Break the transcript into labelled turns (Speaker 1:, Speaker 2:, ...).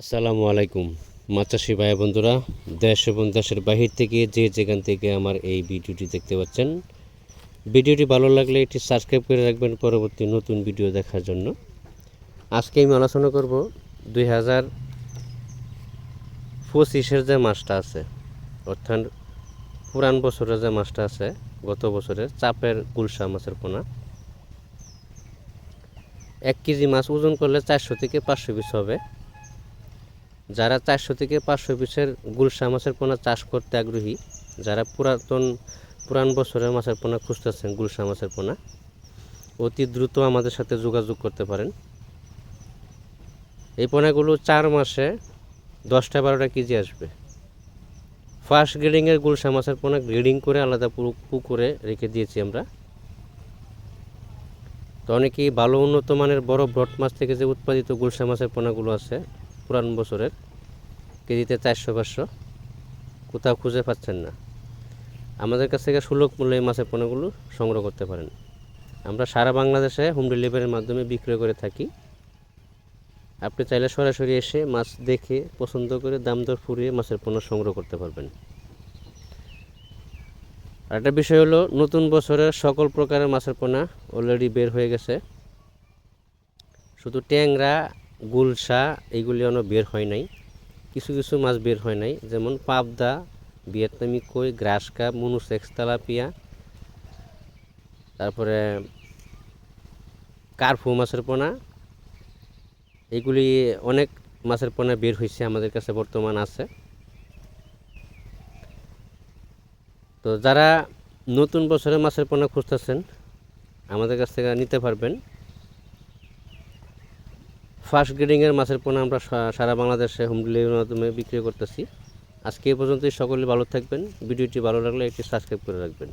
Speaker 1: আসসালামু আলাইকুম মাছ চাষি ভাই বন্ধুরা, দেশ এবং দেশের বাহির থেকে যে যেখান থেকে আমার এই ভিডিওটি দেখতে পাচ্ছেন, ভিডিওটি ভালো লাগলে এটি সাবস্ক্রাইব করে রাখবেন পরবর্তী নতুন ভিডিও দেখার জন্য। আজকে আমি আলোচনা করব 2025-এর যে মাছটা আছে, অর্থাৎ পুরান বছরের যে মাছটা আছে, গত বছরের চাপের গুলশা মাছের পোনা। 1 কেজি মাছ ওজন করলে 400 থেকে 500 পিস হবে। যারা 400 থেকে 500 পিসের গুলশা মাছের পোনা চাষ করতে আগ্রহী, যারা পুরান বছরের মাছের পোনা খুঁজতেছেন, গুলশা মাছের পোনা, অতি দ্রুত আমাদের সাথে যোগাযোগ করতে পারেন। এই পোনাগুলো 4 মাসে 10-12 কেজি আসবে। ফার্স্ট গ্রেডিংয়ের গুলশা মাছের পোনা গ্রেডিং করে আলাদা পুকুরে রেখে দিয়েছি আমরা। তো অনেকেই ভালো উন্নত মানের বড় ব্রড মাছ থেকে যে উৎপাদিত গুলশা মাছের পোনাগুলো আছে পুরান বছরের, কেজিতে 400-500, কোথাও খুঁজে পাচ্ছেন না। আমাদের কাছ থেকে সুলভ মূল্যে এই মাছের পোনাগুলো সংগ্রহ করতে পারেন। আমরা সারা বাংলাদেশে হোম ডেলিভারির মাধ্যমে বিক্রয় করে থাকি। আপনি চাইলে সরাসরি এসে মাছ দেখে পছন্দ করে দাম দর ফুরিয়ে মাছের পোনা সংগ্রহ করতে পারবেন। আর একটা বিষয় হলো, নতুন বছরের সকল প্রকারের মাছের পোনা অলরেডি বের হয়ে গেছে। শুধু ট্যাংরা, গুলশা এইগুলি এখনও বের হয় নাই। কিছু কিছু মাছ বের হয় নাই, যেমন পাবদা, ভিয়েতনামি কই, গ্রাস কাপ, মনুসেক্স তেলাপিয়া, তারপরে কার্পু মাছের পোনা। এগুলি অনেক মাছের পোনা বের হয়েছে, আমাদের কাছে বর্তমান আছে। তো যারা নতুন বছরে মাছের পোনা খুঁজতেছেন, আমাদের কাছ থেকে নিতে পারবেন। ফার্স্ট গ্রেডিংয়ের মাছের পোনা আমরা সারা বাংলাদেশে হোম ডেলিভারির মাধ্যমে বিক্রি করতেছি। আজকে এই পর্যন্তই। সকলে ভালো থাকবেন। ভিডিওটি ভালো লাগলে একটি সাবস্ক্রাইব করে রাখবেন।